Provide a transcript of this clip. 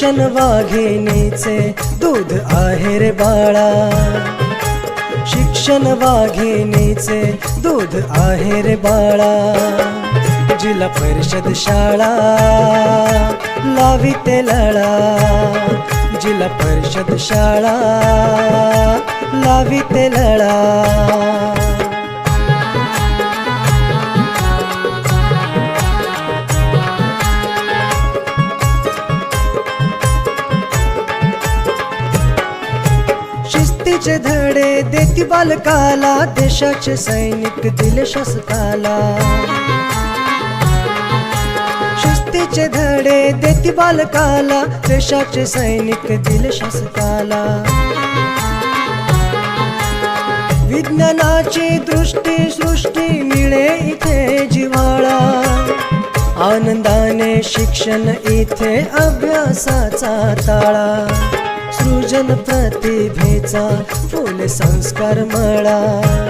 शिक्षण वाघिणीचे दूध आहे रे बाळा, शिक्षण वाघिणीचे दूध आहे रे बाळा. जिल्हा परिषद शाळा लाविते लळा, जिल्हा परिषद शाळा लाविते लळा. शिस्तीचे धडे देती बालकाला, देशाचे सैनिक दिले शासकाला. शिस्तीचे धडे देती बालकाला, देशाचे सैनिक दिले शासकाला. विज्ञानाची दृष्टी सृष्टी मिळे इथे जिव्हाळा, आनंदाने शिक्षण इथे अभ्यासाचा ताळा. सृजन प्रतिभेचा फुले संस्कार मळा.